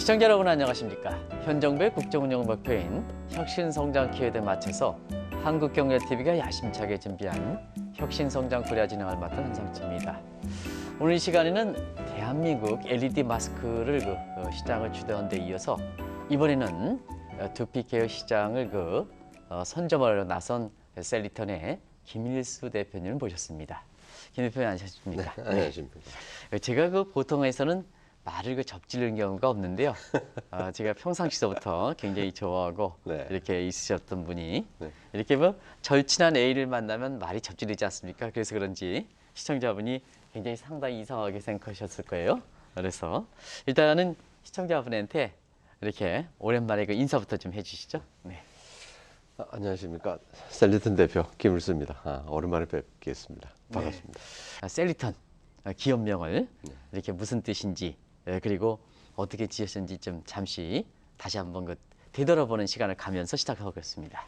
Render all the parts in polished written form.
시청자 여러분 안녕하십니까? 현 정부의 국정운영 목표인 혁신성장 기여에 맞춰서 한국경제TV가 야심차게 준비한 혁신성장 코리아 진행을 맡은 한상치입니다. 오늘 이 시간에는 대한민국 LED 마스크를 시장을 주도한 데 이어서 이번에는 두피 케어 시장을 선점하러 나선 셀리턴의 김일수 대표님을 모셨습니다. 김 대표님 안녕하십니까? 네, 안녕하십니까. 제가 보통에서는 말을 접지르는 경우가 없는데요. 제가 평상시서부터 굉장히 좋아하고 네. 이렇게 있으셨던 분이 네. 이렇게 절친한 애인을 만나면 말이 접지르지 않습니까? 그래서 그런지 시청자분이 굉장히 상당히 이상하게 생각하셨을 거예요. 그래서 일단은 시청자분한테 이렇게 오랜만에 인사부터 좀 해주시죠. 네. 안녕하십니까. 셀리턴 대표 김일수입니다. 오랜만에 뵙겠습니다. 반갑습니다. 셀리턴 기업명을 이렇게 무슨 뜻인지 그리고 어떻게 지으셨는지 좀 잠시 다시 한번 되돌아보는 시간을 가면서 시작하겠습니다.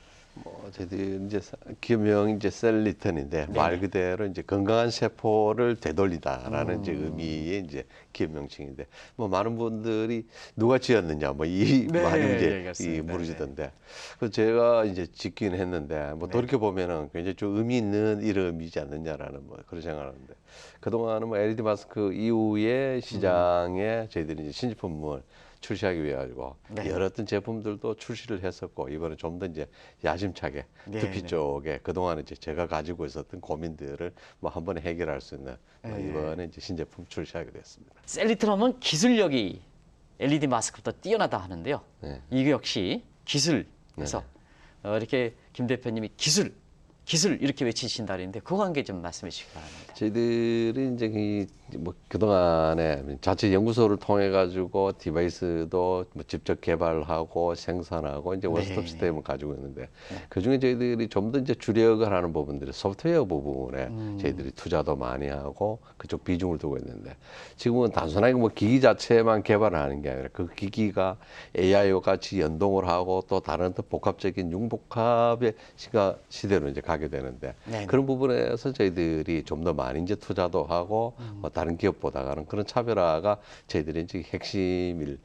저희들 이제 기업명이 이제 셀리턴인데 말 그대로 이제 건강한 세포를 되돌리다라는 이제 의미의 이제 기업 명칭인데 많은 분들이 누가 지었느냐 이 많이 이제 물으시던데 그 제가 이제 짓긴 했는데 돌이켜 보면은 굉장히 좀 의미 있는 이름이지 않느냐라는 그런 생각하는데 그동안은 LED 마스크 이후에 시장에 저희들이 이제 신제품을 출시하기 위해 가지고 여러 어떤 제품들도 출시를 했었고 이번에 좀 더 이제 야심차게 두피 쪽에 그동안 이제 제가 가지고 있었던 고민들을 한 번에 해결할 수 있는 이번에 이제 신제품 출시하게 됐습니다. 셀리턴 하면 기술력이 LED 마스크부터 뛰어나다 하는데요. 이거 역시 기술에서 이렇게 김 대표님이 기술 이렇게 외치신다 그랬는데 그 관계 좀 말씀해 주시기 바랍니다. 저희들이 이제 그동안에 자체 연구소를 통해 가지고 디바이스도 직접 개발하고 생산하고 이제 원스톱 시스템을 가지고 있는데 그중에 저희들이 좀 더 이제 주력을 하는 부분들이 소프트웨어 부분에 저희들이 투자도 많이 하고 그쪽 비중을 두고 있는데 지금은 단순하게 기기 자체만 개발하는 게 아니라 그 기기가 AI와 같이 연동을 하고 또 다른 더 복합적인 융복합의 시대로 이제 가게 되는데 그런 부분에서 저희들이 좀 더 많이 이제 투자도 하고 다른 기업보다는 그런 차별화가 저희들이 이제 핵심일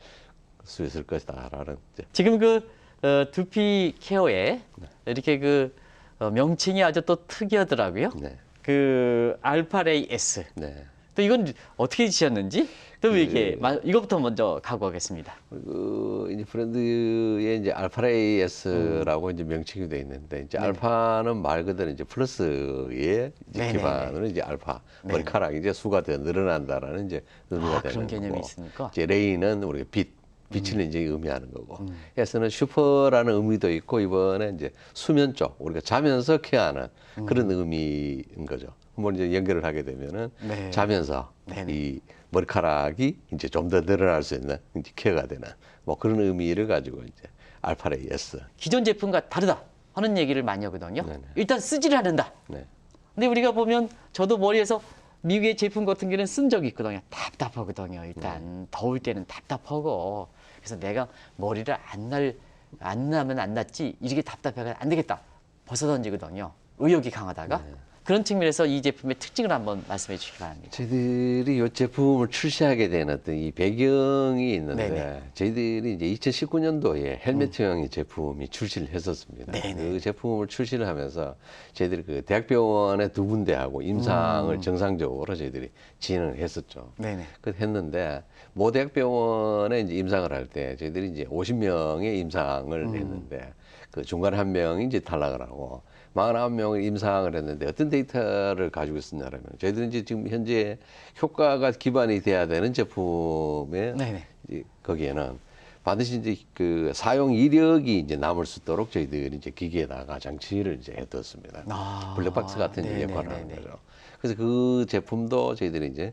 수 있을 것이다라는 지금 두피 케어에 이렇게 명칭이 아주 또 특이하더라고요. 알파레이 S. 또 이건 어떻게 지었는지 또 이렇게 이것부터 먼저 각오하겠습니다. 이제 브랜드에 이제 알파레이 S라고 이제 명칭이 되어 있는데 이제 알파는 말 그대로 이제 플러스의 이제 기반으로 이제 알파 머리카락이 이제 수가 더 늘어난다라는 이제 의미가 되는 그런 개념이 거고. 있습니까? 이제 레이는 우리가 빛을 이제 의미하는 거고. S는 슈퍼라는 의미도 있고 이번에 이제 수면 쪽 우리가 자면서 케어하는 그런 의미인 거죠. 한번 이제 연결을 하게 되면은 자면서 이 머리카락이 이제 좀 더 늘어날 수 있는 이제 케어가 되는 그런 의미를 가지고 이제 알파레이 S. 기존 제품과 다르다 하는 얘기를 많이 하거든요. 일단 쓰지를 않는다. 근데 우리가 보면 저도 머리에서 미국의 제품 같은 경우는 쓴 적이 있거든요. 답답하거든요. 일단 더울 때는 답답하고 그래서 내가 머리를 안 나면 안 낫지 이렇게 답답해가 안 되겠다 벗어 던지거든요. 의욕이 강하다가. 그런 측면에서 이 제품의 특징을 한번 말씀해 주시기 바랍니다. 저희들이 이 제품을 출시하게 된 어떤 이 배경이 있는데 저희들이 이제 2019년도에 헬멧형의 제품이 출시를 했었습니다. 그 제품을 출시를 하면서 저희들이 그 대학병원의 두 군데하고 임상을 정상적으로 저희들이 진행을 했었죠. 했는데 모 대학병원에 이제 임상을 할 때 저희들이 이제 50명의 임상을 했는데 그 중간에 한 명이 이제 탈락을 하고 49명을 임상을 했는데 어떤 데이터를 가지고 있었냐면 저희들은 이제 지금 현재 효과가 기반이 돼야 되는 제품에 이제 거기에는 반드시 이제 그 사용 이력이 이제 남을 수 있도록 저희들이 이제 기기에다가 장치를 이제 해뒀습니다. 블랙박스 같은 역할을 하는 거죠. 그래서 그 제품도 저희들이 이제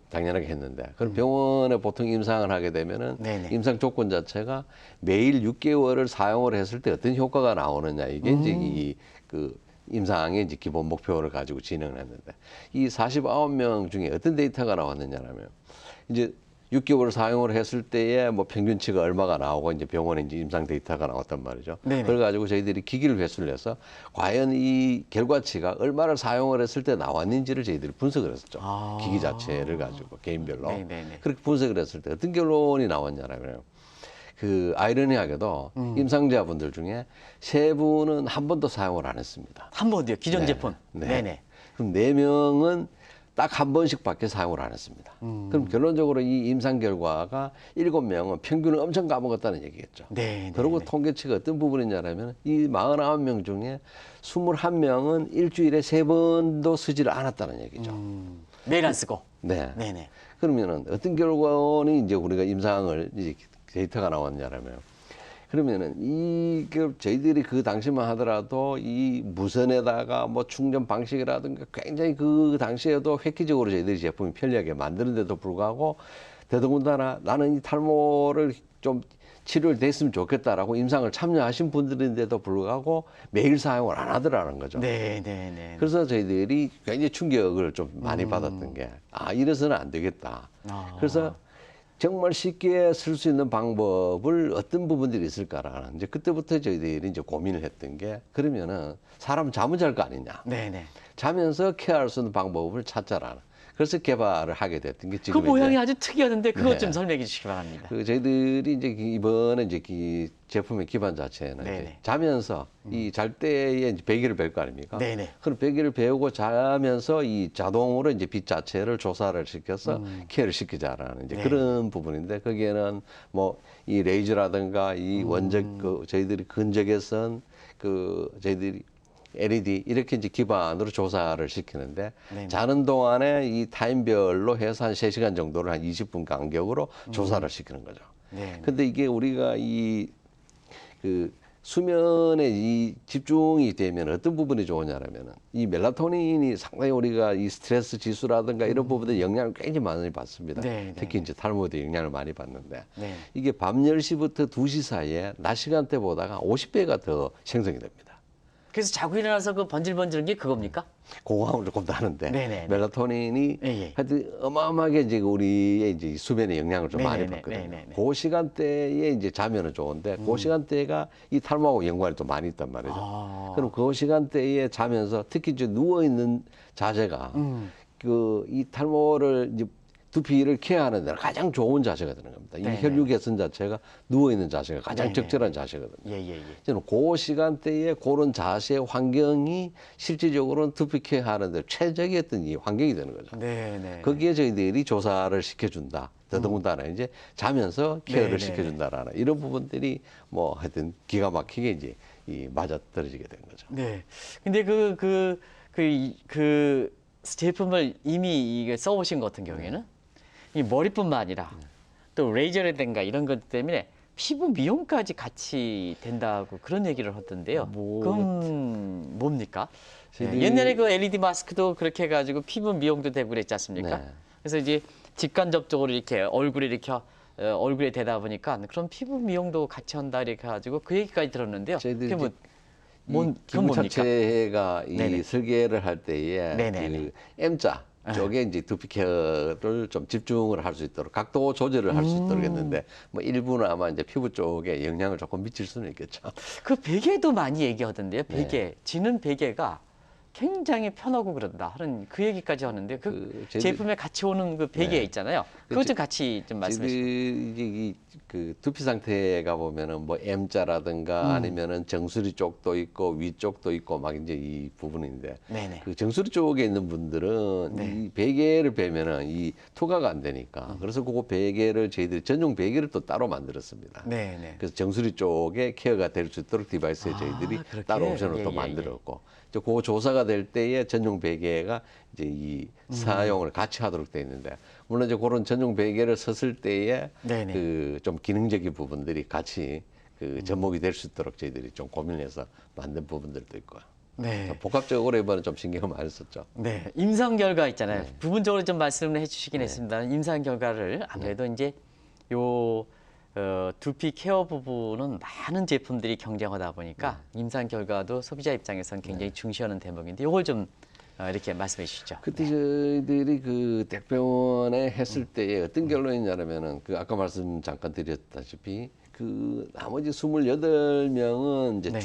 당연하게 했는데 그럼 병원에 보통 임상을 하게 되면은 임상 조건 자체가 매일 6개월을 사용을 했을 때 어떤 효과가 나오느냐 이게 이제 그 임상의 이제 기본 목표를 가지고 진행을 했는데 이 49명 중에 어떤 데이터가 나왔느냐면 이제 6개월 사용을 했을 때에 뭐 평균치가 얼마가 나오고 이제 병원에 이제 임상 데이터가 나왔단 말이죠. 네네. 그래가지고 저희들이 기기를 회수를 해서 과연 이 결과치가 얼마를 사용을 했을 때 나왔는지를 저희들이 분석을 했었죠. 아. 기기 자체를 가지고 개인별로. 네네네. 그렇게 분석을 했을 때 어떤 결론이 나왔냐면 그 아이러니하게도 임상자분들 중에 3분은 한 번도 사용을 안 했습니다. 한 번도요. 기존 네. 제품. 네. 네네. 그럼 4명은 딱 한 번씩밖에 사용을 안 했습니다. 그럼 결론적으로 이 임상 결과가 7명은 평균을 엄청 까먹었다는 얘기겠죠. 네. 그리고 통계치가 어떤 부분이냐면 이 49명 중에 21명은 일주일에 3번도 쓰지를 않았다는 얘기죠. 매일 안 쓰고. 네. 네네. 그러면은 어떤 결과는 이제 우리가 임상을 이제 데이터가 나왔냐면 그러면은 이게 저희들이 그 당시만 하더라도 이 무선에다가 뭐 충전 방식이라든가 굉장히 그 당시에도 획기적으로 저희들이 제품이 편리하게 만드는데도 불구하고 더더군다나 나는 이 탈모를 좀 치료를 됐으면 좋겠다라고 임상을 참여하신 분들인데도 불구하고 매일 사용을 안 하더라는 거죠. 네네네. 그래서 저희들이 굉장히 충격을 좀 많이 받았던 게 이래서는 안 되겠다. 그래서 정말 쉽게 쓸 수 있는 방법을 어떤 부분들이 있을까라는 이제 그때부터 저희들이 이제 고민을 했던 게 그러면은 사람 잠을 잘 거 아니냐. 네네. 자면서 케어할 수 있는 방법을 찾자라는. 그래서 개발을 하게 됐던 게 그 지금 모양이 아주 특이하던데 그것 네. 좀 설명해 주시기 바랍니다. 그 저희들이 이제 이번에 이제 이 제품의 기반 자체는 이제 네네. 자면서 이 잘 때에 이제 베개를 벨 거 아닙니까? 네네. 그럼 베개를 베고 자면서 이 자동으로 이제 빛 자체를 조사를 시켜서 케어를 시키자라는 이제 네. 그런 부분인데 거기에는 뭐 이 레이저라든가 이 원적 그 저희들이 근적외선 그 저희들이 LED 이렇게 이제 기반으로 조사를 시키는데 네네. 자는 동안에 이 타임별로 해서 한 3시간 정도를 한 20분 간격으로 조사를 시키는 거죠. 네. 근데 이게 우리가 이 그 수면에 이 집중이 되면 어떤 부분이 좋으냐면은 이 멜라토닌이 상당히 우리가 이 스트레스 지수라든가 이런 부분에 영향을 굉장히 많이 받습니다. 네, 특히 이제 탈모에 영향을 많이 받는데 네. 이게 밤 10시부터 2시 사이에 낮 시간대보다가 50배가 더 생성이 됩니다. 그래서 자고 일어나서 그 번질번질한 게 그겁니까? 공황을 조금 다른데 네네. 멜라토닌이 예, 예. 하여튼 어마어마하게 이제 우리의 이제 수면에 영향을 좀 많이 네네네, 받거든요. 네네네. 그 시간대에 이제 자면은 좋은데 그 시간대가 이 탈모하고 연관이 또 많이 있단 말이죠. 그럼 그 시간대에 자면서 특히 이제 누워 있는 자세가 그 이 탈모를 이제 두피를 케어하는 데 가장 좋은 자세가 되는 겁니다. 네네. 이 혈류 개선 자체가 누워 있는 자세가 가장 네네. 적절한 자세거든요. 예예예. 저는 그 시간대에 그런 자세 환경이 실질적으로는 두피 케어하는데 최적이었던 이 환경이 되는 거죠. 네네. 거기에 저희들이 조사를 시켜준다. 더더군다나 이제 자면서 케어를 네네네. 시켜준다라는 이런 부분들이 뭐 하여튼 기가 막히게 이제 이 맞아 떨어지게 된 거죠. 네. 근데 그 제품을 이미 이게 써보신 것 같은 경우에는 이 머리뿐만 아니라 또 레이저라든가 이런 것 때문에 피부 미용까지 같이 된다고 그런 얘기를 하던데요. 그건 뭡니까? 저희들이- 옛날에 그 LED 마스크도 그렇게 해가지고 피부 미용도 되고 그랬지 않습니까? 네. 그래서 이제 직간접적으로 이렇게 얼굴에 대다 보니까 그런 피부 미용도 같이 한다 이렇게 해가지고 그 얘기까지 들었는데요. 저희들이 그게 이 그건 기본 뭡니까? 자체가 이 네네. 설계를 할 때에 네네네. 그 M자 쪽에 이제 두피 케어를 좀 집중을 할 수 있도록 각도 조절을 할 수 있도록 했는데 뭐 일부는 아마 이제 피부 쪽에 영향을 조금 미칠 수는 있겠죠. 그 베개도 많이 얘기하던데요. 베개, 네. 지는 베개가 굉장히 편하고 그런다 하는 그 얘기까지 하는데 그 저희들- 제품에 같이 오는 그 베개 네. 있잖아요. 그것 좀 같이 좀 말씀해 주세요. 이제 그 두피 상태가 보면은 뭐 M자라든가 아니면은 정수리 쪽도 있고 위쪽도 있고 막 이제 이 부분인데 네네. 그 정수리 쪽에 있는 분들은 네. 이 베개를 베면은 이 투과가 안 되니까 그래서 그 베개를 저희들이 전용 베개를 또 따로 만들었습니다. 네네. 그래서 정수리 쪽에 케어가 될 수 있도록 디바이스에 저희들이 그렇게? 따로 옵션을 예, 또 예, 만들었고 이제 그 조사가 될 때에 전용 베개가 이제 이 사용을 같이 하도록 돼 있는데 물론 이제 그런 전용 베개를 썼을 때에 네네. 그 좀 기능적인 부분들이 같이 그 접목이 될 수 있도록 저희들이 좀 고민해서 만든 부분들도 있고요. 네. 복합적으로 이번에 좀 신경을 많이 썼죠. 네. 임상 결과 있잖아요. 네. 부분적으로 좀 말씀을 해주시긴 했습니다. 임상 결과를 아무래도 이제 요 두피 케어 부분은 많은 제품들이 경쟁하다 보니까 임상 결과도 소비자 입장에서는 굉장히 중시하는 대목인데 이걸 좀 이렇게 말씀해 주시죠. 그때 저희들이 그 대병원에 했을 때에 어떤 결론이냐면은 그 아까 말씀 잠깐 드렸다시피 그 나머지 28명은 이제 네.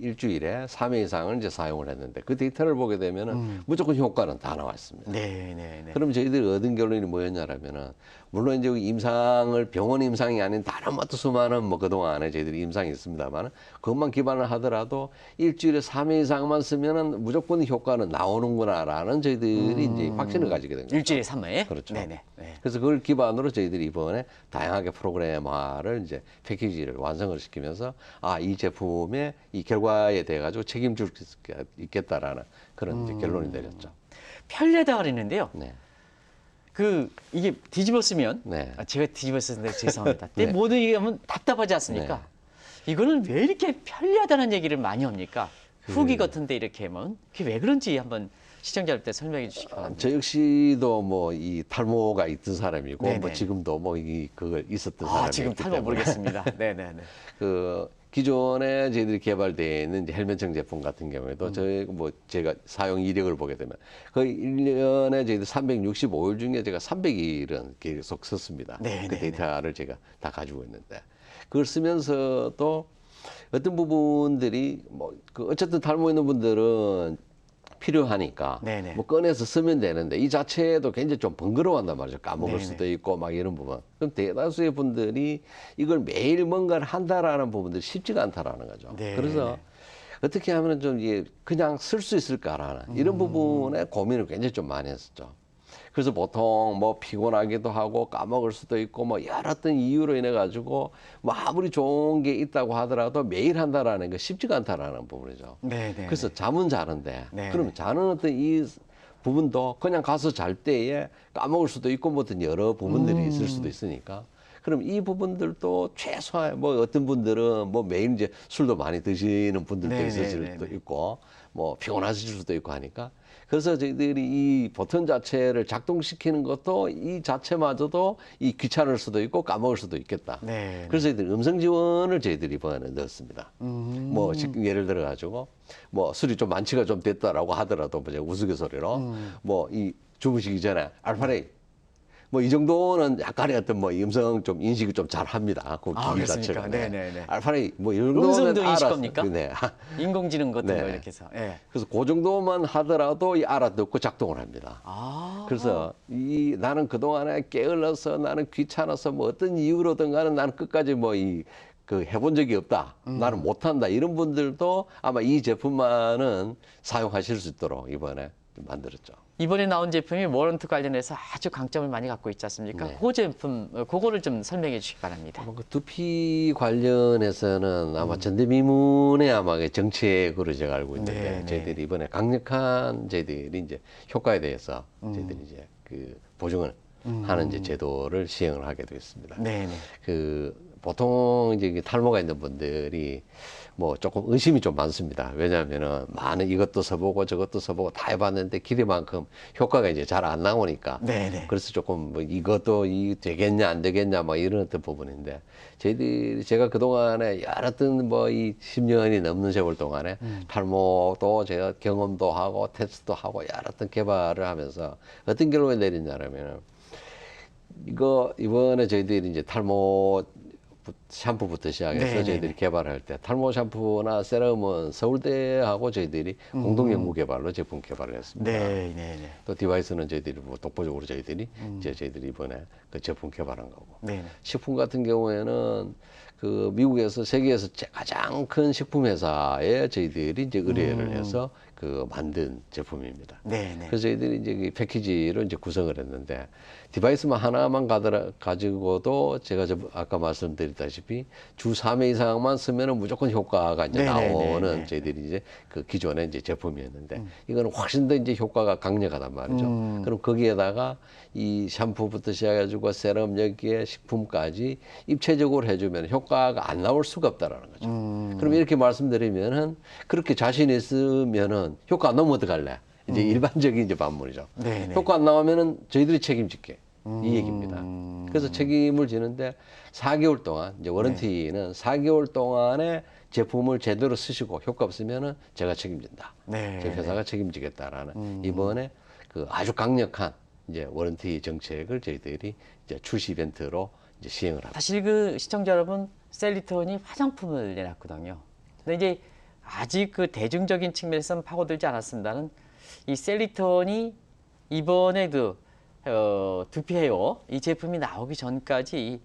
일주일에 3회 이상을 이제 사용을 했는데 그 데이터를 보게 되면은 무조건 효과는 다 나왔습니다. 네, 네, 네. 그럼 저희들이 얻은 결론이 뭐였냐라면은 물론 이제 임상을 병원 임상이 아닌 다른 것도 수많은 뭐 그동안에 저희들이 임상이 있습니다만은 그것만 기반을 하더라도 일주일에 3회 이상만 쓰면은 무조건 효과는 나오는구나라는 저희들이 이제 확신을 가지게 된 거죠. 일주일에 3회. 그렇죠. 네네. 네. 그래서 그걸 기반으로 저희들이 이번에 다양하게 프로그램화를 이제 패키지를 완성을 시키면서 아, 이 제품의 이 결과에 대해 가지고 책임질 수 있겠다라는 그런 이제 결론이 내렸죠. 편리하다 그랬는데요. 네. 이게 뒤집어 쓰면 네. 제가 뒤집어 쓰는데 죄송합니다. 네. 근데 모든 얘기 하면 답답하지 않습니까? 이거는 왜 이렇게 편리하다는 얘기를 많이 합니까? 후기 같은데 이렇게 하면 그게 왜 그런지 한번 시청자한테 설명해 주시기 바랍니다. 저 역시도 뭐 이 탈모가 있던 사람이고 네네. 뭐 지금도 뭐 이 그걸 있었던 사람이기 지금 탈모 때문에 모르겠습니다. 네네네. 그 기존에 저희들이 개발되어 있는 이제 헬멧형 제품 같은 경우에도 저희 뭐 제가 사용 이력을 보게 되면 거의 1년에 저희들 365일 중에 제가 300일은 계속 썼습니다. 네네네. 그 데이터를 제가 다 가지고 있는데 그걸 쓰면서도 어떤 부분들이 뭐 그 어쨌든 탈모 있는 분들은 필요하니까 네네. 뭐 꺼내서 쓰면 되는데 이 자체도 굉장히 좀 번거로워한단 말이죠. 까먹을 네네. 수도 있고 막 이런 부분. 그럼 대다수의 분들이 이걸 매일 뭔가를 한다라는 부분들이 쉽지가 않다라는 거죠. 네네. 그래서 어떻게 하면 좀 이게 그냥 쓸 수 있을까라는 이런 부분에 고민을 굉장히 좀 많이 했었죠. 그래서 보통 뭐 피곤하기도 하고 까먹을 수도 있고 뭐 여러 어떤 이유로 인해 가지고 뭐 아무리 좋은 게 있다고 하더라도 매일 한다라는 게 쉽지가 않다라는 부분이죠. 네네. 그래서 잠은 자는데 네. 그러면 자는 어떤 이 부분도 그냥 가서 잘 때에 까먹을 수도 있고 뭐 어떤 여러 부분들이 있을 수도 있으니까 그럼 이 부분들도 최소한 뭐 어떤 분들은 뭐 매일 이제 술도 많이 드시는 분들도 네네, 있을 수도 네네. 있고 뭐 피곤하실 수도 있고 하니까 그래서 저희들이 이 버튼 자체를 작동시키는 것도 이 자체마저도 이 귀찮을 수도 있고 까먹을 수도 있겠다. 네. 그래서 저희들이 음성 지원을 저희들이 이번에 넣었습니다. 뭐 예를 들어 가지고 뭐 술이 좀 만취가 좀 됐다라고 하더라도 뭐 제가 우스갯소리로 뭐 이 주무시기 전에 알파레이 뭐 이 정도는 약간의 어떤 뭐 음성 좀 인식을 좀 잘 합니다. 그 기기 그렇습니까? 자체가. 네네네. 알파레이 뭐 이 정도는 음성도 인식 알아서- 겁니까? 네. 인공지능 같은 네. 거 이렇게 해서. 예. 그래서 그 정도만 하더라도 이 알아듣고 작동을 합니다. 그래서 이 나는 그동안에 게을러서 나는 귀찮아서 뭐 어떤 이유로든 간에 나는 끝까지 뭐 이 그 해본 적이 없다. 나는 못한다. 이런 분들도 아마 이 제품만은 사용하실 수 있도록 이번에 좀 만들었죠. 이번에 나온 제품이 워런트 관련해서 아주 강점을 많이 갖고 있지 않습니까? 네. 그 제품, 그거를 좀 설명해 주시기 바랍니다. 그 두피 관련해서는 아마 전대미문의 아마 그 정책으로 제가 알고 있는데 네, 네. 저희들이 이번에 강력한 저희들이 이제 효과에 대해서 저희들이 이제 그 보증을 하는 이제 제도를 시행을 하게 되었습니다. 네네. 그 보통 이제 탈모가 있는 분들이 뭐 조금 의심이 좀 많습니다. 왜냐하면은 많은 이것도 써보고 저것도 써보고 다 해봤는데 기대만큼 효과가 이제 잘 안 나오니까. 네네. 그래서 조금 뭐 이것도 이 되겠냐 안 되겠냐 뭐 이런 어떤 부분인데 저희들이 제가 그동안에 여러 어떤 뭐 이 10년이 넘는 세월 동안에 탈모도 제가 경험도 하고 테스트도 하고 여러 어떤 개발을 하면서 어떤 결론을 내렸냐면 이거 이번에 저희들이 이제 탈모 샴푸부터 시작해서 네네네. 저희들이 개발할 때 탈모 샴푸나 세럼은 서울대하고 저희들이 공동 연구 개발로 제품 개발을 했습니다. 네네네. 또 디바이스는 저희들이 뭐 독보적으로 저희들이 이제 저희들이 이번에 그 제품 개발한 거고. 네네. 식품 같은 경우에는 그 미국에서 세계에서 가장 큰 식품 회사에 저희들이 이제 의뢰를 해서 그 만든 제품입니다. 네네. 그래서 저희들이 이제 그 패키지로 이제 구성을 했는데 디바이스만 하나만 가지고도 제가 아까 말씀드렸다시피 주 3회 이상만 쓰면은 무조건 효과가 이제 네네네네. 나오는 저희들이 이제 그 기존의 이제 제품이었는데 이거는 훨씬 더 이제 효과가 강력하단 말이죠. 그럼 거기에다가 이 샴푸부터 시작해가지고 세럼 여기에 식품까지 입체적으로 해주면 효과가 안 나올 수가 없다라는 거죠. 그럼 이렇게 말씀드리면은 그렇게 자신 있으면은 효과 안 나오면 어떡할래? 이제 일반적인 이제 반문이죠. 네네. 효과 안 나오면은 저희들이 책임질게. 이 얘기입니다. 그래서 책임을 지는데 4개월 동안 이제 워런티는 4개월 동안에 제품을 제대로 쓰시고 효과 없으면은 제가 책임진다. 네. 제 회사가 책임지겠다라는 이번에 그 아주 강력한 이제 워런티 정책을 저희들이 이제 출시 이벤트로 이제 시행을 합니다. 사실 그 시청자 여러분, 셀리톤이 화장품을 내놨거든요. 근데 이제 아직 그 대중적인 측면에서는 파고들지 않았습니다는 이 셀리톤이 이번에 그 두피 헤어 이 제품이 나오기 전까지 이,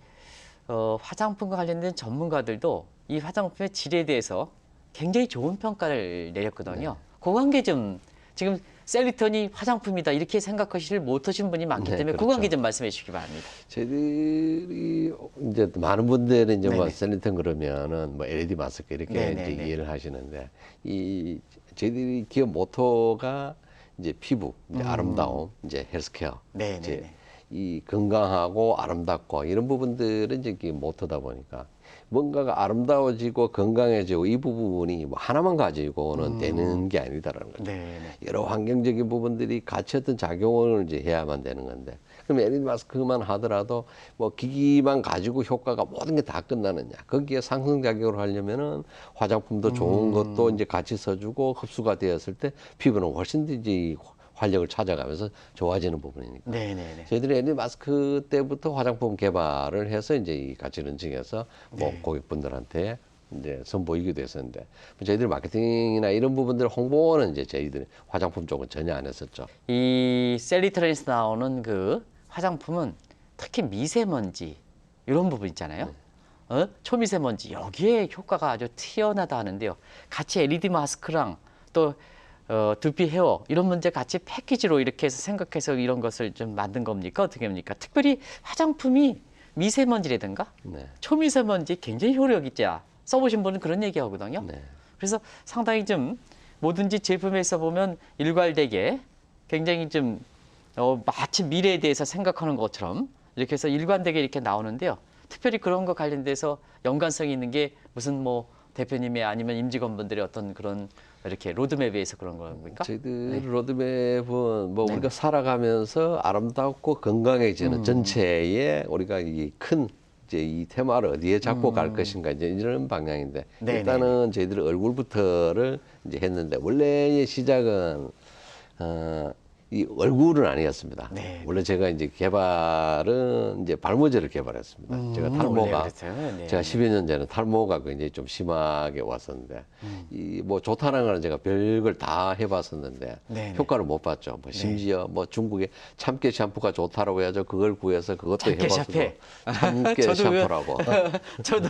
화장품과 관련된 전문가들도 이 화장품의 질에 대해서 굉장히 좋은 평가를 내렸거든요. 그 관계 좀 지금 셀리톤이 화장품이다 이렇게 생각하시를 못하신 분이 많기 네, 때문에 그 그렇죠. 관계 좀 말씀해 주시기 바랍니다. 저희들이 이제 많은 분들은 이제 뭐 네네. 셀리턴 그러면은 뭐 LED 마스크 이렇게 네네네. 이제 이해를 하시는데 이 저희들이 기업 모토가 이제 피부, 이제 아름다움, 이제 헬스케어, 네네네. 이제 이 건강하고 아름답고 이런 부분들은 이제 이게 모토다 보니까 뭔가가 아름다워지고 건강해지고 이 부분이 뭐 하나만 가지고는 되는 게 아니다라는 거죠. 네네. 여러 환경적인 부분들이 같이 어떤 작용을 이제 해야만 되는 건데, 그럼 LED 마스크만 하더라도 뭐 기기만 가지고 효과가 모든 게 다 끝나느냐? 거기에 상승작용을 하려면은 화장품도 좋은 것도 이제 같이 써주고 흡수가 되었을 때 피부는 훨씬 더 이제 활력을 찾아가면서 좋아지는 부분이니까. 네네네. 저희들이 LED 마스크 때부터 화장품 개발을 해서 이제 이 가치 런칭해서 뭐 고객분들한테 이제 선보이기도 했었는데, 저희들 마케팅이나 이런 부분들 홍보는 이제 저희들이 화장품 쪽은 전혀 안 했었죠. 이 셀리트론에서 나오는 그 화장품은 특히 미세먼지 이런 부분 있잖아요. 초미세먼지 여기에 효과가 아주 뛰어나다 하는데요. 같이 LED 마스크랑 또 두피 헤어 이런 문제 같이 패키지로 이렇게 해서 생각해서 이런 것을 좀 만든 겁니까? 어떻게 합니까? 특별히 화장품이 미세먼지라든가 네. 초미세먼지 굉장히 효력 있자 써보신 분은 그런 얘기 하거든요. 네. 그래서 상당히 좀 뭐든지 제품에서 보면 일괄되게 굉장히 좀 마치 미래에 대해서 생각하는 것처럼 이렇게 해서 일관되게 이렇게 나오는데요. 특별히 그런 거 관련돼서 연관성이 있는 게 무슨 뭐 대표님의 아니면 임직원분들의 어떤 그런 이렇게 로드맵에 의해서 그런 겁니까? 저희들 로드맵은 뭐 네. 우리가 살아가면서 아름답고 건강해지는 전체에 우리가 이 큰 이제 이 테마를 어디에 잡고 갈 것인가 이제 이런 방향인데, 네네네. 일단은 저희들이 얼굴부터를 이제 했는데 원래의 시작은 이 얼굴은 아니었습니다. 네. 원래 제가 이제 개발은 이제 발모제를 개발했습니다. 제가 원래 탈모가 그랬어요? 네. 제가 10여 년 전에 탈모가 굉장히 좀 심하게 왔었는데 이 뭐 좋다는 거는 제가 별걸 다 해봤었는데 네네. 효과를 못 봤죠. 뭐 심지어 뭐 중국에 참깨 샴푸가 좋다라고 해야죠. 그걸 구해서 그것도 참깨 해봤어도 샴페. 참깨 저도 샴푸라고 저도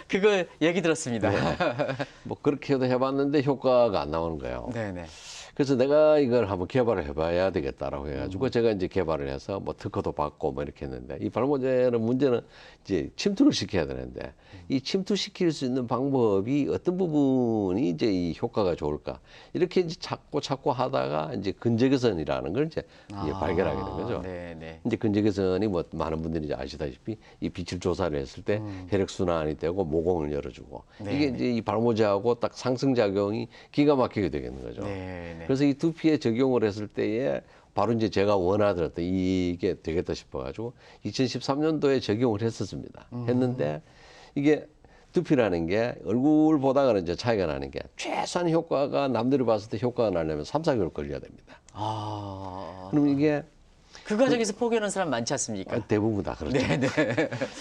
그거 얘기 들었습니다. 뭐 그렇게도 해봤는데 효과가 안 나오는 거예요. 네네. 그래서 내가 이걸 한번 개발을 해봐야 되겠다라고 해가지고 제가 이제 개발을 해서 뭐 특허도 받고 뭐 이렇게 했는데, 이 발모제는 문제는 이제 침투를 시켜야 되는데 이 침투시킬 수 있는 방법이 어떤 부분이 이제 이 효과가 좋을까, 이렇게 이제 찾고 하다가 이제 근적외선이라는 걸 이제 발견하게 된 거죠. 네네. 이제 근적외선이 뭐 많은 분들이 이제 아시다시피 이 빛을 조사를 했을 때 혈액 순환이 되고 모공을 열어주고 이게 네네. 이제 이 발모제하고 딱 상승작용이 기가 막히게 되겠는 거죠. 네네. 그래서 이 두피에 적용을 했을 때에 바로 이제 제가 원하던 이게 되겠다 싶어가지고 2013년도에 적용을 했었습니다. 했는데 이게 두피라는 게 얼굴보다는 이제 차이가 나는 게 최소한 효과가 남들이 봤을 때 효과가 나려면 3, 4개월 걸려야 됩니다. 그럼 이게 그 과정에서 포기하는 사람 많지 않습니까? 대부분 다 그렇죠. 네네.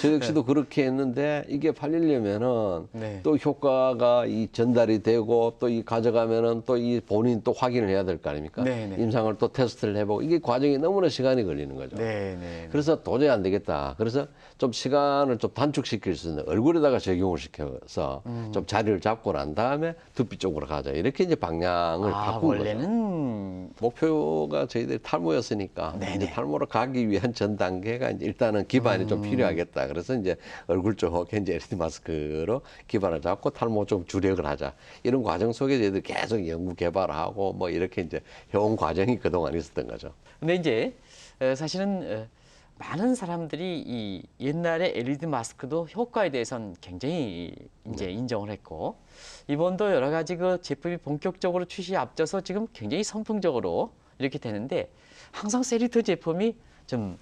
저 역시도 그렇게 했는데 이게 팔리려면은 네. 또 효과가 이 전달이 되고 또 이 가져가면은 또 이 본인 또 확인을 해야 될 거 아닙니까? 네네. 임상을 또 테스트를 해보고 이게 과정이 너무나 시간이 걸리는 거죠. 네네. 그래서 도저히 안 되겠다. 그래서 좀 시간을 좀 단축시킬 수 있는 얼굴에다가 적용을 시켜서 좀 자리를 잡고 난 다음에 두피 쪽으로 가자. 이렇게 이제 방향을 바꾼 거죠. 원래는 목표가 저희들이 탈모였으니까 네네. 이제 탈모로 가기 위한 전 단계가 이제 일단은 기반이 좀 필요하겠다. 그래서 이제 얼굴 쪽에 이제 LED 마스크로 기반을 잡고 탈모 좀 주력을 하자. 이런 과정 속에 저희들 계속 연구 개발하고 뭐 이렇게 이제 해온 과정이 그동안 있었던 거죠. 근데 이제 사실은 많은 사람들이 이 옛날에 LED 마스크도 효과에 대해서는 굉장히 이제 인정을 했고, 이번도 여러 가지 그 제품이 본격적으로 출시 앞져서 지금 굉장히 선풍적으로 이렇게 되는데, 항상 셀리터 제품이 좀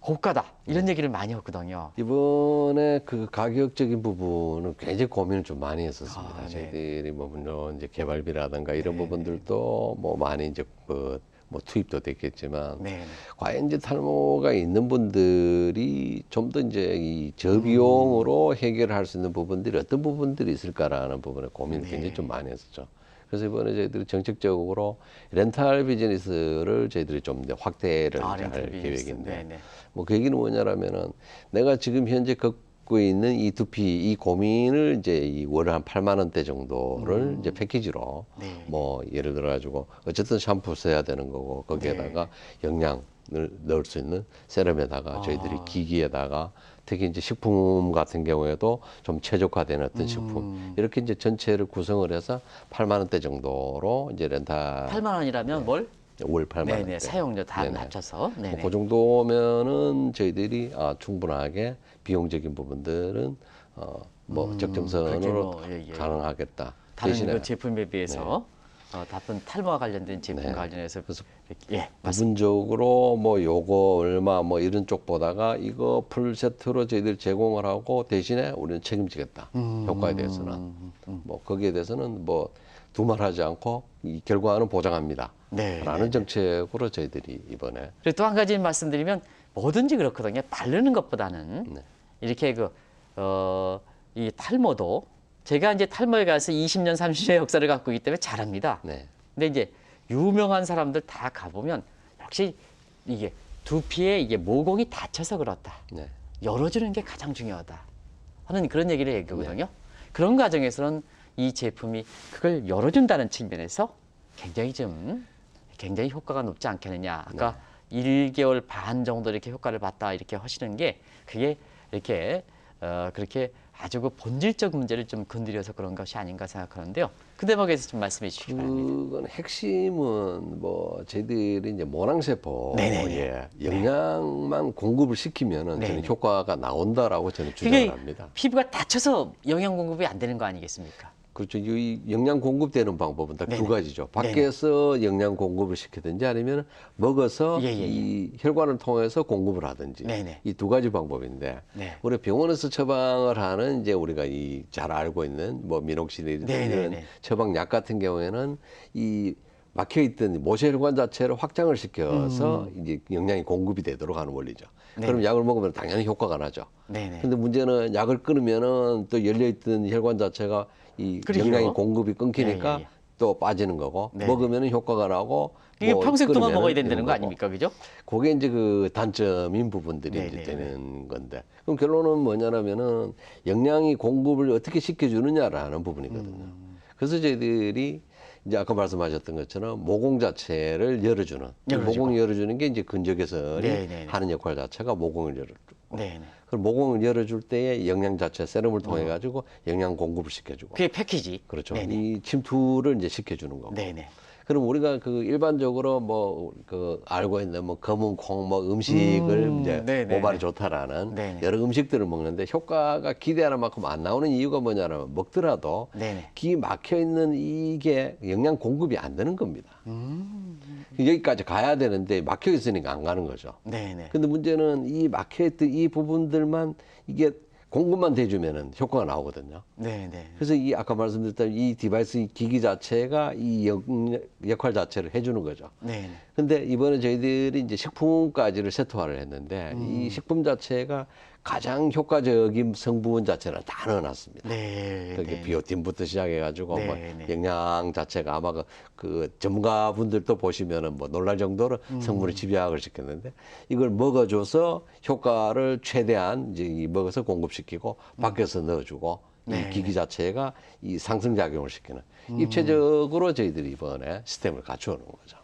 고가다 이런 얘기를 많이 했거든요. 이번에 그 가격적인 부분은 굉장히 고민을 좀 많이 했었습니다. 네. 저희들이 뭐 물론 이제 개발비라든가 이런 네. 부분들도 뭐 많이 이제 뭐 투입도 됐겠지만 네. 과연 이제 탈모가 있는 분들이 좀 더 이제 이 저비용으로 해결할 수 있는 부분들이 어떤 부분들이 있을까라는 부분에 고민을 네. 굉장히 좀 많이 했었죠. 그래서 이번에 저희들이 정책적으로 렌탈 비즈니스를 저희들이 좀 이제 확대를 이제 렌탈 할 비즈니스. 계획인데 네네. 뭐 그 얘기는 뭐냐라면은 내가 지금 현재 겪고 있는 이 두피 이 고민을 이제 이 월에 한 8만 원대 정도를 이제 패키지로 네. 뭐 예를 들어 가지고 어쨌든 샴푸 써야 되는 거고 거기에다가 영양을 넣을 수 있는 세럼에다가 저희들이 기기에다가 특히 이제 식품 같은 경우에도 좀 최적화된 어떤 식품 이렇게 이제 전체를 구성을 해서 8만 원대 정도로 이제 렌탈 8만 원이라면 뭘? 월 8만 네네. 원대 사용료 다 네네. 합쳐서. 네네. 그 정도면은 저희들이 충분하게 비용적인 부분들은 뭐 그렇게 적정선으로 뭐, 예. 가능하겠다. 다른 대신에 그 제품에 비해서 다른 탈모와 관련된 제품 네. 관련해서 그래서 예, 맞습니다. 부분적으로 뭐 요거 얼마 뭐 이런 쪽 보다가 이거 풀 세트로 저희들이 제공을 하고 대신에 우리는 책임지겠다. 효과에 대해서는 뭐 거기에 대해서는 뭐 두말하지 않고 이 결과는 보장합니다. 네, 라는 정책으로 저희들이 이번에 그리고 또 한 가지 말씀드리면 뭐든지 그렇거든요. 바르는 것보다는 네. 이렇게 이 탈모도 제가 이제 탈모에 가서 20년, 30년의 역사를 갖고 있기 때문에 잘합니다. 네. 근데 이제 유명한 사람들 다 가보면 역시 이게 두피에 이게 모공이 닫혀서 그렇다. 네. 열어주는 게 가장 중요하다 하는 그런 얘기를 얘기하거든요. 그런 과정에서는 이 제품이 그걸 열어준다는 측면에서 굉장히 효과가 높지 않겠느냐. 아까 1개월 반 정도 이렇게 효과를 봤다 이렇게 하시는 게 그게 이렇게 그렇게 아주 그 본질적 문제를 좀 건드려서 그런 것이 아닌가 생각하는데요. 그 대목에서 좀 말씀해 주시기 바랍니다. 그건 핵심은 뭐 저희들이 이제 모낭세포 네네네. 예, 영양만 공급을 시키면은 저는 네네. 효과가 나온다라고 저는 그게 주장을 합니다. 피부가 닫혀서 영양 공급이 안 되는 거 아니겠습니까? 그렇죠. 이 영양 공급되는 방법은 딱 두 네네. 가지죠. 밖에서 영양 공급을 시키든지 아니면 먹어서 예. 이 혈관을 통해서 공급을 하든지 네네. 이 두 가지 방법인데 네. 우리 병원에서 처방을 하는 이제 우리가 이 잘 알고 있는 뭐 미녹시딜 네네네. 이런 처방약 같은 경우에는 이 막혀있던 모세혈관 자체를 확장을 시켜서 이제 영양이 공급이 되도록 하는 원리죠. 네네. 그럼 약을 먹으면 당연히 효과가 나죠. 네네. 근데 문제는 약을 끊으면은 또 열려있던 혈관 자체가 이 그러게요. 영양이 공급이 끊기니까 예. 또 빠지는 거고 네네. 먹으면은 효과가 나고 이게 뭐 평생 동안 끊으면은 먹어야 된다는 이런 거 거고. 아닙니까? 그죠? 그게 이제 그 단점인 부분들이 이제 네네네. 되는 건데 그럼 결론은 뭐냐면은 영양이 공급을 어떻게 시켜주느냐라는 부분이거든요. 그래서 저희들이 이제 아까 말씀하셨던 것처럼 모공 자체를 열어주는 열어주고. 모공을 열어주는 게 이제 근적외선이 네네네. 하는 역할 자체가 모공을 열어주고 네네. 그럼 모공을 열어줄 때에 영양 자체 세럼을 통해 가지고 영양 공급을 시켜주고 그게 패키지. 그렇죠. 네네. 이 침투를 이제 시켜주는 거고. 네네. 그럼 우리가 그 일반적으로 뭐 그 알고 있는 뭐 검은 콩 뭐 음식을 이제 네네네. 모발이 좋다라는 네네. 여러 음식들을 먹는데 효과가 기대하는 만큼 안 나오는 이유가 뭐냐면 먹더라도 네네. 기 막혀 있는 이게 영양 공급이 안 되는 겁니다. 여기까지 가야 되는데 막혀 있으니까 안 가는 거죠. 네네. 근데 문제는 이 막혀 있던 이 부분들만 이게 공급만 돼주면은 효과가 나오거든요. 네네. 그래서 이 아까 말씀드렸던 이 디바이스 이 기기 자체가 이 역할 자체를 해주는 거죠. 네네. 근데 이번에 저희들이 이제 식품까지를 세트화를 했는데 이 식품 자체가 가장 효과적인 성분 자체를 다 넣어놨습니다. 네. 그게 네. 비오틴부터 시작해가지고 뭐 네, 네. 영양 자체가 아마 그 전문가분들도 보시면은 뭐 놀랄 정도로 성분을 집약을 시켰는데 이걸 먹어줘서 효과를 최대한 이제 이 먹어서 공급시키고 밖에서 넣어주고 네, 이 기기 자체가 이 상승 작용을 시키는 입체적으로 저희들이 이번에 시스템을 갖추어 놓은 거죠.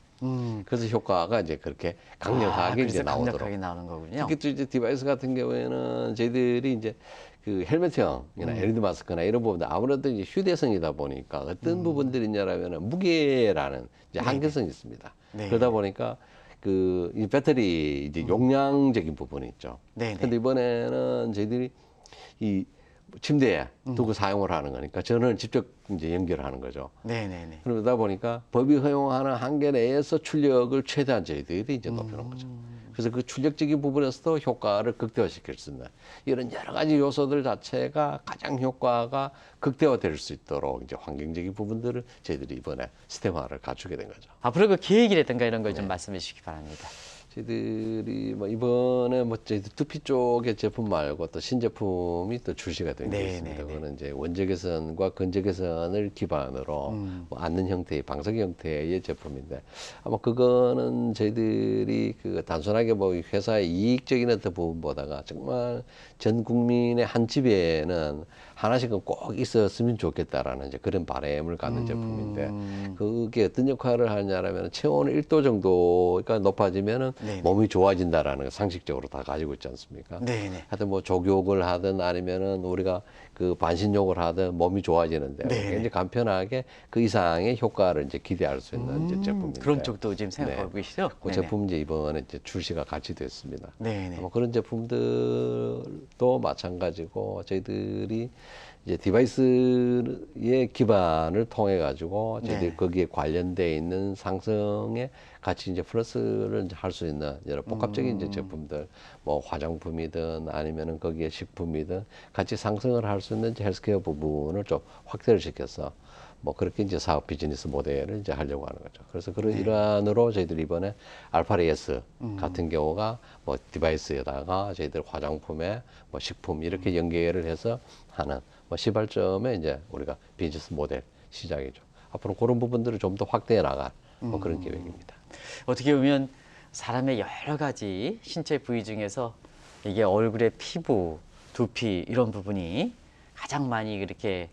그래서 효과가 이제 그렇게 강력하게 이제 그래서 나오도록. 강력하게 나오는 거군요. 특히 또 이제 디바이스 같은 경우에는 저희들이 이제 그 헬멧형이나 LED 마스크나 이런 부분들 아무래도 이제 휴대성이다 보니까 어떤 부분들이 있냐라면 무게라는 이제 한계성이 있습니다. 네. 그러다 보니까 그 이 배터리 이제 용량적인 부분이 있죠. 네네. 근데 이번에는 저희들이 이 침대에 두고 사용을 하는 거니까 전원을 직접 이제 연결하는 거죠. 네네네. 그러다 보니까 법이 허용하는 한계 내에서 출력을 최대한 저희들이 이제 높여놓은 거죠. 그래서 그 출력적인 부분에서도 효과를 극대화시킬 수 있는 이런 여러 가지 요소들 자체가 가장 효과가 극대화될 수 있도록 이제 환경적인 부분들을 저희들이 이번에 시스템화를 갖추게 된 거죠. 앞으로 그 계획이라든가 이런 걸 좀 말씀해 주시기 바랍니다. 저희들이 뭐 이번에 뭐 저희들 두피 쪽의 제품 말고 또 신제품이 또 출시가 된 게 있습니다. 그거는 이제 원적 개선과 근적 개선을 기반으로 뭐 앉는 형태의 방석 형태의 제품인데 아마 그거는 저희들이 그 단순하게 뭐 회사의 이익적인 어떤 부분보다가 정말 전 국민의 한 집에는 하나씩은 꼭 있었으면 좋겠다라는 이제 그런 바람을 갖는 제품인데 그게 어떤 역할을 하냐면 체온을 1도 정도가 높아지면은 몸이 좋아진다라는 거 상식적으로 다 가지고 있지 않습니까? 네네. 하여튼 뭐 족욕을 하든 아니면은 우리가 그 반신욕을 하든 몸이 좋아지는데 굉장히 간편하게 그 이상의 효과를 이제 기대할 수 있는 이제 제품인데 그런 쪽도 지금 생각하고 계시죠? 그 제품 이제 이번에 이제 출시가 같이 됐습니다. 네네. 아마 그런 제품들도 마찬가지고 저희들이 이제 디바이스의 기반을 통해 가지고 저희들이 거기에 관련돼 있는 상승에 같이 이제 플러스를 할 수 있는 여러 복합적인 이제 제품들, 뭐 화장품이든 아니면은 거기에 식품이든 같이 상승을 할 수 있는 이제 헬스케어 부분을 좀 확대를 시켜서 뭐 그렇게 이제 사업 비즈니스 모델을 이제 하려고 하는 거죠. 그래서 그런 일환으로 저희들이 이번에 알파레이스 같은 경우가 뭐 디바이스에다가 저희들 화장품에 뭐 식품 이렇게 연계를 해서 하는 뭐 시발점에 이제 우리가 비즈니스 모델 시작이죠. 앞으로 그런 부분들을 좀 더 확대해 나갈 뭐 그런 계획입니다. 어떻게 보면 사람의 여러 가지 신체 부위 중에서 이게 얼굴의 피부, 두피 이런 부분이 가장 많이 이렇게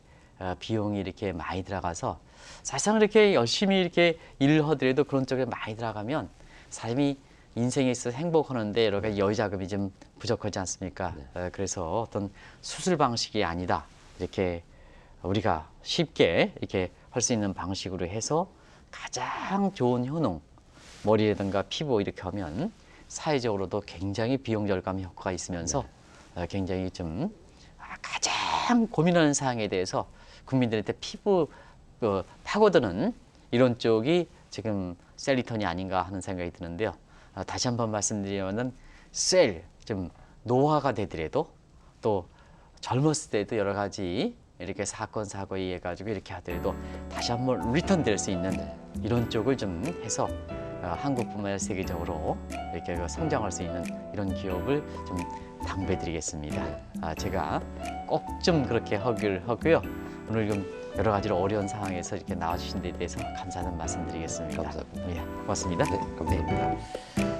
비용이 이렇게 많이 들어가서 사실상 이렇게 열심히 이렇게 일을 하더라도 그런 쪽에 많이 들어가면 사람이 인생에 있어서 행복하는데 여러 가지 여유 자금이 좀 부족하지 않습니까? 그래서 어떤 수술 방식이 아니다. 이렇게 우리가 쉽게 이렇게 할 수 있는 방식으로 해서 가장 좋은 효능, 머리라든가 피부 이렇게 하면 사회적으로도 굉장히 비용 절감 효과가 있으면서 굉장히 좀 가장 고민하는 사항에 대해서 국민들한테 피부 파고드는 이런 쪽이 지금 셀리턴이 아닌가 하는 생각이 드는데요. 다시 한번 말씀드리면은 좀 노화가 되더라도 또 젊었을 때도 여러 가지 이렇게 사건 사고에 의해 가지고 이렇게 하더라도 다시 한번 리턴 될 수 있는 이런 쪽을 좀 해서 한국뿐만 아니라 세계적으로 이렇게 성장할 수 있는 이런 기업을 좀 당부해드리겠습니다. 제가 꼭 좀 그렇게 하기를 하고요. 오늘 좀 여러 가지로 어려운 상황에서 이렇게 나와주신 데 대해서 감사하다는 말씀드리겠습니다. 감사합니다. 예, 고맙습니다. 네, 감사합니다.